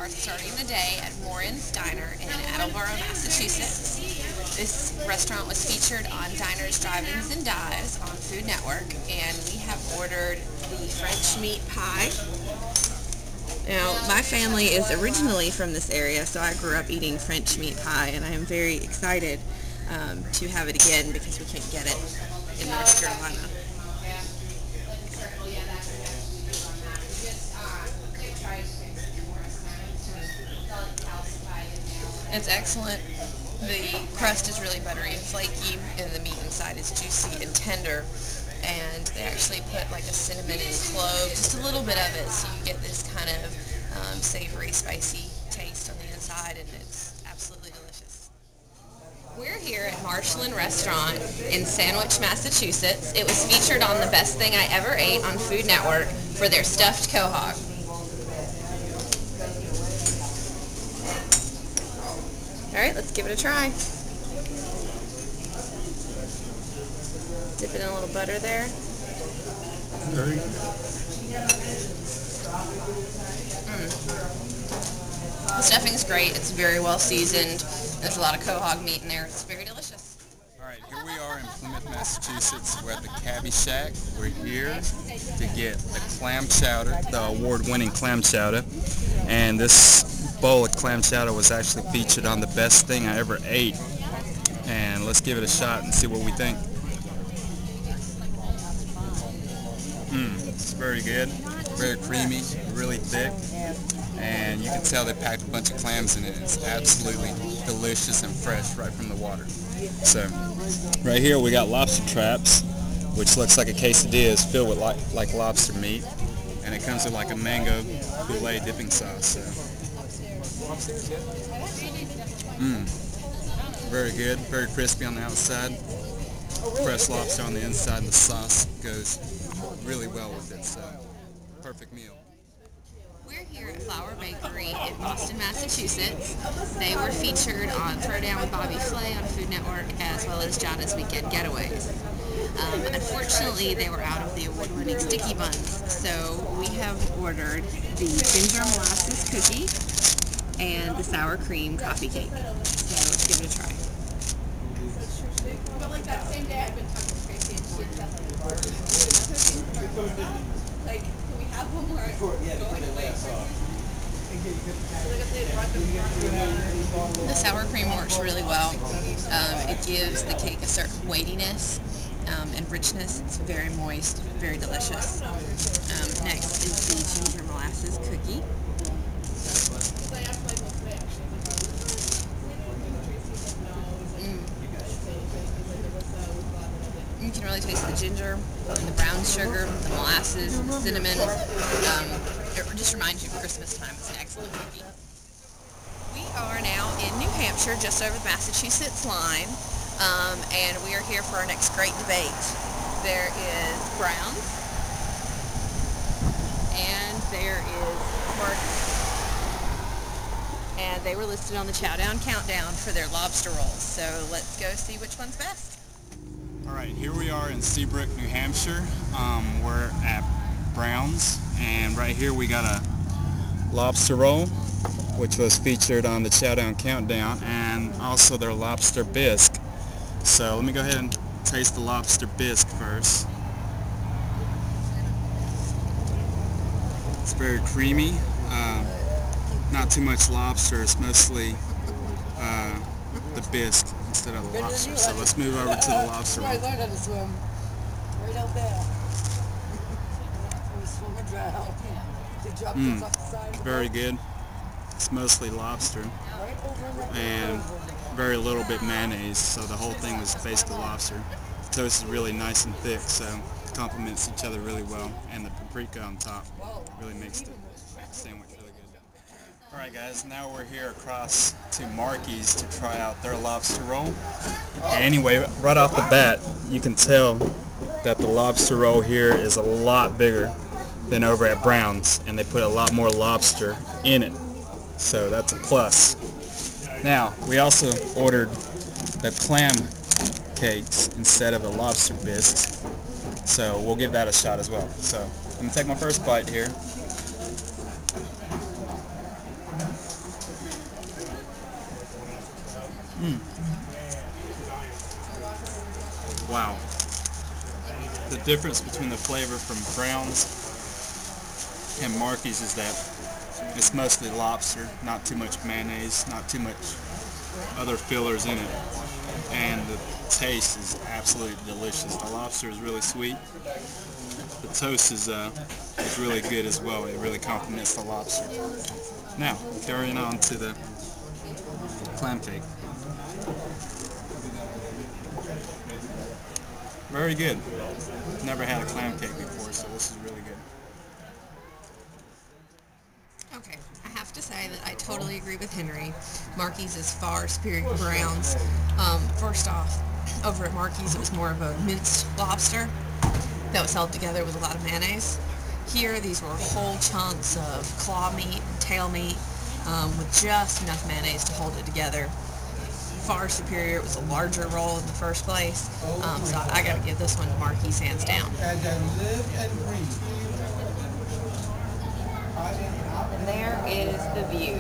are starting the day at Morins Diner in Attleboro, Massachusetts. This restaurant was featured on Diners, Drive-Ins, and Dives on Food Network, and we have ordered the French meat pie. Now, my family is originally from this area, so I grew up eating French meat pie, and I am very excited to have it again because we can't get it in North Carolina. It's excellent. The crust is really buttery and flaky, and the meat inside is juicy and tender. And they actually put like a cinnamon and clove, just a little bit of it, so you get this kind of savory, spicy taste on the inside, and it's absolutely delicious. We're here at Marshland Restaurant in Sandwich, Massachusetts. It was featured on The Best Thing I Ever Ate on Food Network for their stuffed quahog. Alright, let's give it a try. Dip it in a little butter there. The stuffing's great. It's very well seasoned. There's a lot of quahog meat in there. It's very delicious. Alright, here we are in Plymouth, Massachusetts. We're at the Cabbyshack. We're here to get the clam chowder, the award-winning clam chowder. And this bowl of clam chowder was actually featured on The Best Thing I Ever Ate. And let's give it a shot and see what we think. It's very good, very creamy, really thick, and you can tell they packed a bunch of clams in it. It's absolutely delicious and fresh right from the water. So, right here we got lobster traps, which looks like a quesadilla is filled with like lobster meat, and it comes with like a mango filet dipping sauce. So, very good, very crispy on the outside, fresh lobster on the inside, and the sauce goes really well with it, so perfect meal. We're here at Flower Bakery in Boston, Massachusetts. They were featured on Throwdown with Bobby Flay on Food Network, as well as Jada's Weekend Getaways. Unfortunately, they were out of the award-winning sticky buns, so we have ordered the ginger molasses cookie and the sour cream coffee cake. So let's give it a try. Like, can we have one more? The sour cream works really well. It gives the cake a certain weightiness and richness. It's very moist, very delicious. Next is the ginger molasses cookie. You can really taste the ginger, and the brown sugar, the molasses, the cinnamon. It just reminds you of Christmas time. It's an excellent cookie. We are now in New Hampshire, just over the Massachusetts line, and we are here for our next great debate. There is Brown's, and there is Markey. And they were listed on the Chowdown Countdown for their lobster rolls. So let's go see which one's best. Alright, here we are in Seabrook, New Hampshire. We're at Brown's, and right here we got a lobster roll, which was featured on the Chowdown Countdown, and also their lobster bisque. So let me go ahead and taste the lobster bisque first. It's very creamy, not too much lobster, it's mostly the bisque instead of the lobster. So let's move over to the lobster roll. I learned how to swim. Right out there. We swim or drown. They drop this off the side. Very good. It's mostly lobster and very little bit mayonnaise, so the whole thing was basically lobster. The toast is really nice and thick, so it complements each other really well, and the paprika on top really makes the sandwich really good. Alright guys, now we're here across to Markey's to try out their lobster roll. Anyway, right off the bat, you can tell that the lobster roll here is a lot bigger than over at Brown's, and they put a lot more lobster in it. So that's a plus. Now, we also ordered the clam cakes instead of the lobster bisques, so we'll give that a shot as well. So I'm going to take my first bite here. Wow. The difference between the flavor from Brown's and Markey's is that it's mostly lobster, not too much mayonnaise, not too much other fillers in it. And the taste is absolutely delicious. The lobster is really sweet. The toast is really good as well. It really complements the lobster. Now, carrying on to the clam cake. Very good. Never had a clam cake before, so this is really good. Okay, I have to say that I totally agree with Henry. Markey's is far superior to Brown's. First off, over at Markey's it was more of a minced lobster that was held together with a lot of mayonnaise. Here, these were whole chunks of claw meat and tail meat with just enough mayonnaise to hold it together. Far superior. It was a larger roll in the first place, so I got to give this one to Markey's hands down. And there is the view.